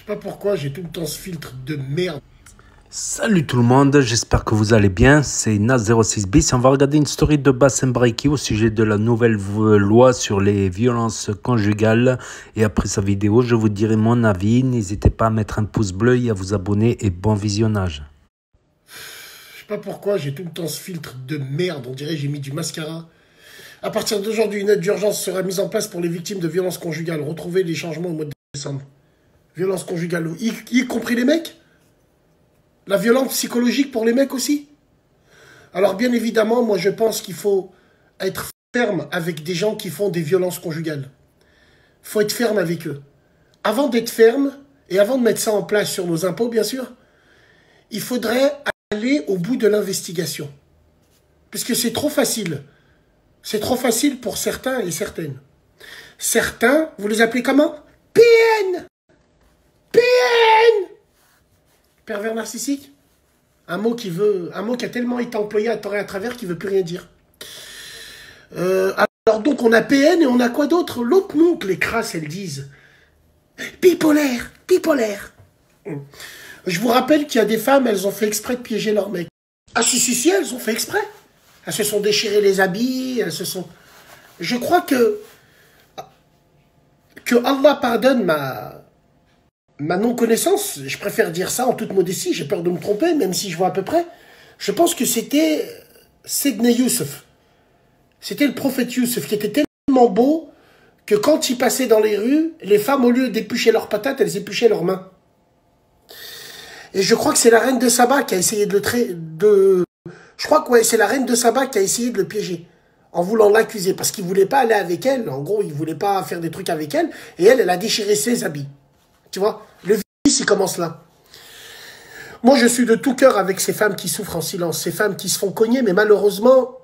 sais pas pourquoi j'ai tout le temps ce filtre de merde. Salut tout le monde, j'espère que vous allez bien, c'est Nas06bis. On va regarder une story de Bassem Braiki au sujet de la nouvelle loi sur les violences conjugales. Et après sa vidéo, je vous dirai mon avis. N'hésitez pas à mettre un pouce bleu et à vous abonner et bon visionnage. Je sais pas pourquoi j'ai tout le temps ce filtre de merde. On dirait que j'ai mis du mascara. À partir d'aujourd'hui, une aide d'urgence sera mise en place pour les victimes de violences conjugales. Retrouvez les changements au mois de décembre. Violences conjugales, y compris les mecs? La violence psychologique pour les mecs aussi? Alors bien évidemment, moi je pense qu'il faut être ferme avec des gens qui font des violences conjugales. Il faut être ferme avec eux. Avant d'être ferme, et avant de mettre ça en place sur nos impôts, bien sûr, il faudrait aller au bout de l'investigation. Parce que c'est trop facile. C'est trop facile pour certains et certaines. Certains, vous les appelez comment? PN! PN! Pervers narcissique? Un mot qui a tellement été employé à tort et à travers qu'il ne veut plus rien dire. Alors donc on a PN et on a quoi d'autre? L'autre nom que les crasses elles disent. Bipolaire, bipolaire. Je vous rappelle qu'il y a des femmes, elles ont fait exprès de piéger leur mec. Ah si, elles ont fait exprès. Elles se sont déchirées les habits, elles se sont... Je crois que Allah pardonne ma non-connaissance, je préfère dire ça en toute modestie, j'ai peur de me tromper, même si je vois à peu près. Je pense que c'était Sidney Youssef. C'était le prophète Youssef qui était tellement beau que quand il passait dans les rues, les femmes, au lieu d'éplucher leurs patates, elles épluchaient leurs mains. Et je crois que c'est la reine de Saba qui a essayé Je crois que ouais, c'est la reine de Saba qui a essayé de le piéger en voulant l'accuser parce qu'il voulait pas aller avec elle. En gros, il voulait pas faire des trucs avec elle. Et elle a déchiré ses habits. Tu vois, le vice, il commence là. Moi, je suis de tout cœur avec ces femmes qui souffrent en silence, ces femmes qui se font cogner, mais malheureusement,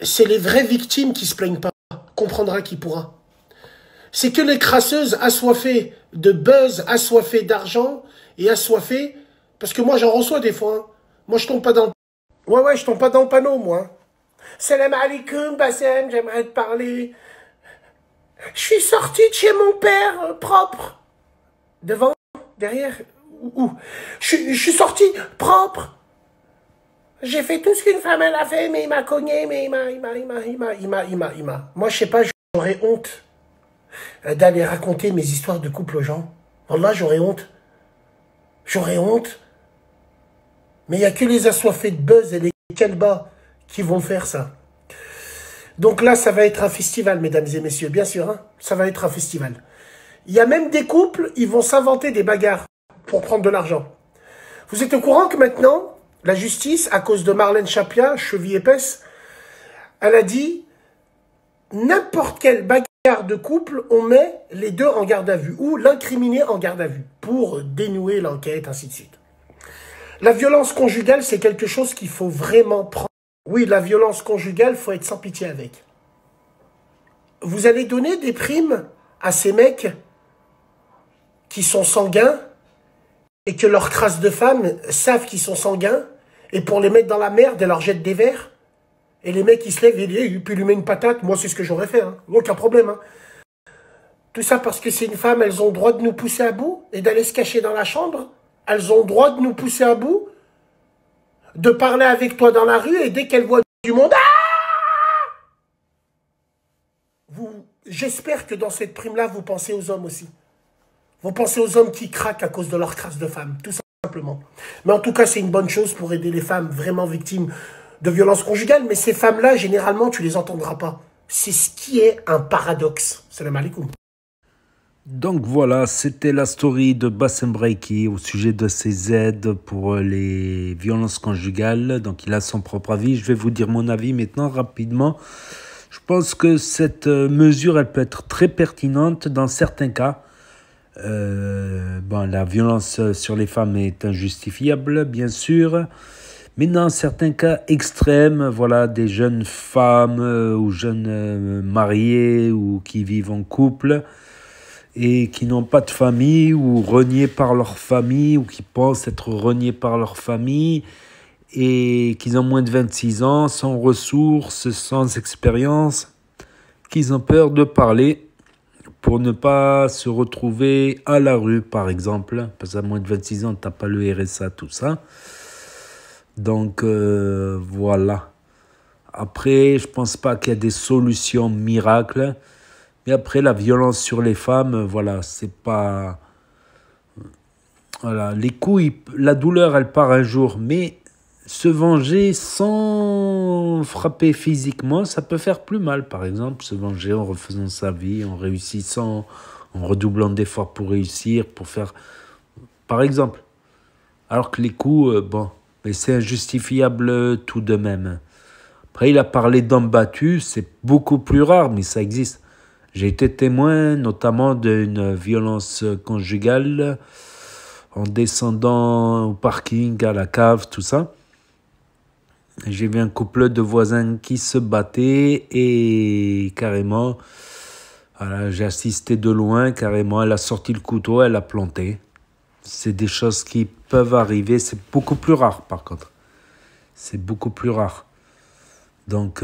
c'est les vraies victimes qui se plaignent pas. Comprendra qui pourra. C'est que les crasseuses assoiffées de buzz, assoiffées d'argent et assoiffées, parce que moi, j'en reçois des fois. Hein. Moi, je tombe pas dans le... Ouais, je tombe pas dans le panneau, moi. Salam alaikum, Bassem, j'aimerais te parler. Je suis sorti de chez mon père, propre. Devant, derrière, où je suis sorti propre. J'ai fait tout ce qu'une femme elle a fait, mais il m'a cogné, mais il m'a. Moi, je sais pas, j'aurais honte d'aller raconter mes histoires de couple aux gens. Wallah, j'aurais honte. J'aurais honte. Mais il n'y a que les assoiffés de buzz et les kelbas qui vont faire ça. Donc là, ça va être un festival, mesdames et messieurs, bien sûr, hein, ça va être un festival. Il y a même des couples, ils vont s'inventer des bagarres pour prendre de l'argent. Vous êtes au courant que maintenant, la justice, à cause de Marlène Chapia, cheville épaisse, elle a dit n'importe quelle bagarre de couple, on met les deux en garde à vue ou l'incriminé en garde à vue pour dénouer l'enquête, ainsi de suite. La violence conjugale, c'est quelque chose qu'il faut vraiment prendre. Oui, la violence conjugale, il faut être sans pitié avec. Vous allez donner des primes à ces mecs qui sont sanguins et que leurs crasses de femmes savent qu'ils sont sanguins et pour les mettre dans la merde, elles leur jettent des verres et les mecs, ils se lèvent et puis lui met une patate. Moi, c'est ce que j'aurais fait. Hein. Aucun problème. Hein. Tout ça parce que c'est une femme, elles ont le droit de nous pousser à bout et d'aller se cacher dans la chambre. Elles ont le droit de nous pousser à bout, de parler avec toi dans la rue et dès qu'elles voient du monde... J'espère que dans cette prime-là, vous pensez aux hommes aussi. Vous pensez aux hommes qui craquent à cause de leur crasse de femmes, tout simplement. Mais en tout cas, c'est une bonne chose pour aider les femmes vraiment victimes de violences conjugales. Mais ces femmes-là, généralement, tu les entendras pas. C'est ce qui est un paradoxe. Salam alaikum. Donc voilà, c'était la story de Bassem Braiki au sujet de ses aides pour les violences conjugales. Donc il a son propre avis. Je vais vous dire mon avis maintenant rapidement. Je pense que cette mesure, elle peut être très pertinente dans certains cas. La violence sur les femmes est injustifiable, bien sûr. Mais dans certains cas extrêmes, voilà, des jeunes femmes ou jeunes mariés ou qui vivent en couple et qui n'ont pas de famille ou reniés par leur famille ou qui pensent être reniés par leur famille et qu'ils ont moins de 26 ans, sans ressources, sans expérience, qu'ils ont peur de parler pour ne pas se retrouver à la rue, par exemple. Parce qu'à moins de 26 ans, tu n'as pas le RSA, tout ça. Donc, voilà. Après, je pense pas qu'il y a des solutions miracles. Mais après, la violence sur les femmes, voilà, c'est pas... Voilà, les coups, la douleur, elle part un jour. Mais se venger sans frapper physiquement, ça peut faire plus mal. Par exemple, se venger en refaisant sa vie, en réussissant, en redoublant d'efforts pour réussir, pour faire... Par exemple. Alors que les coups, bon, mais c'est injustifiable tout de même. Après, il a parlé d'hommes battus, c'est beaucoup plus rare, mais ça existe. J'ai été témoin notamment d'une violence conjugale en descendant au parking, à la cave, tout ça. J'ai vu un couple de voisins qui se battaient et carrément, voilà, j'ai assisté de loin, carrément, elle a sorti le couteau, elle a planté. C'est des choses qui peuvent arriver, c'est beaucoup plus rare par contre. C'est beaucoup plus rare. Donc,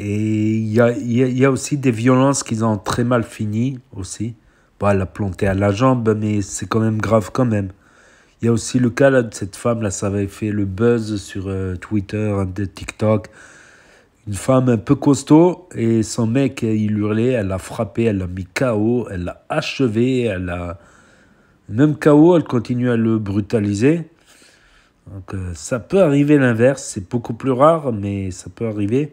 et il y a aussi des violences qui ont très mal fini aussi. Bon, elle a planté à la jambe, mais c'est quand même grave quand même. Il y a aussi le cas là, de cette femme, là, ça avait fait le buzz sur Twitter, de TikTok. Une femme un peu costaud et son mec, il hurlait, elle l'a frappé, elle l'a mis KO, elle l'a achevé, même KO, elle continue à le brutaliser. Donc ça peut arriver l'inverse, c'est beaucoup plus rare, mais ça peut arriver.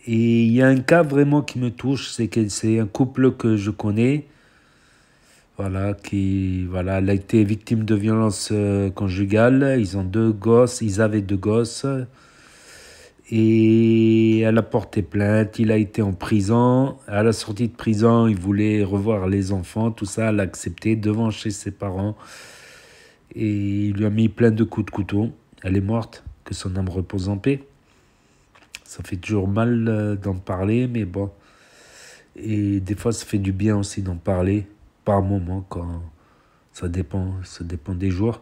Et il y a un cas vraiment qui me touche, c'est un couple que je connais, voilà, elle a été victime de violences conjugales. Ils ont 2 gosses, ils avaient 2 gosses. Et elle a porté plainte, il a été en prison. À la sortie de prison, il voulait revoir les enfants, tout ça, elle a accepté devant chez ses parents. Et il lui a mis plein de coups de couteau. Elle est morte, que son âme repose en paix. Ça fait toujours mal d'en parler, mais bon. Et des fois, ça fait du bien aussi d'en parler, par moment, quand ça dépend des jours.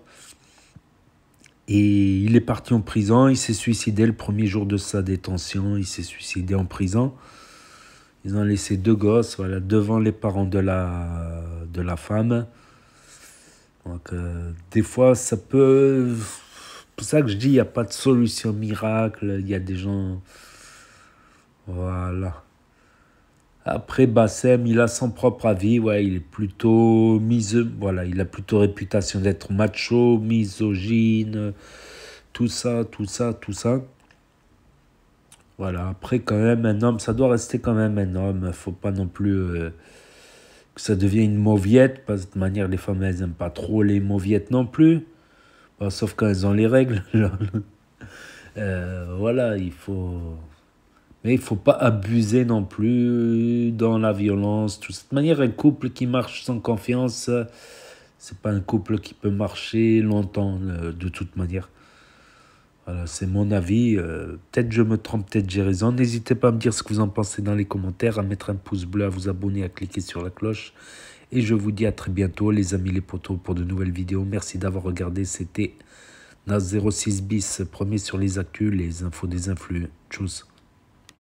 Et il est parti en prison, il s'est suicidé le premier jour de sa détention, il s'est suicidé en prison. Ils ont laissé 2 gosses, voilà, devant les parents de la femme. Donc, des fois, ça peut... C'est pour ça que je dis, il n'y a pas de solution miracle, il y a des gens... Voilà. Après, Bassem, il a son propre avis, ouais, il est plutôt voilà, il a plutôt réputation d'être macho, misogyne, tout ça. Voilà, après, quand même, un homme, ça doit rester quand même un homme, faut pas non plus que ça devienne une mauviette, parce que de toute manière, les femmes, elles n'aiment pas trop les mauviettes non plus, bon, sauf quand elles ont les règles. Voilà, il faut... Mais il ne faut pas abuser non plus dans la violence. De toute manière, un couple qui marche sans confiance, c'est pas un couple qui peut marcher longtemps, de toute manière. Voilà, c'est mon avis. Peut-être je me trompe, peut-être j'ai raison. N'hésitez pas à me dire ce que vous en pensez dans les commentaires, à mettre un pouce bleu, à vous abonner, à cliquer sur la cloche. Et je vous dis à très bientôt, les amis, les potos, pour de nouvelles vidéos. Merci d'avoir regardé. C'était Nas 06 bis, premier sur les actus, les infos des influx. Tchuss.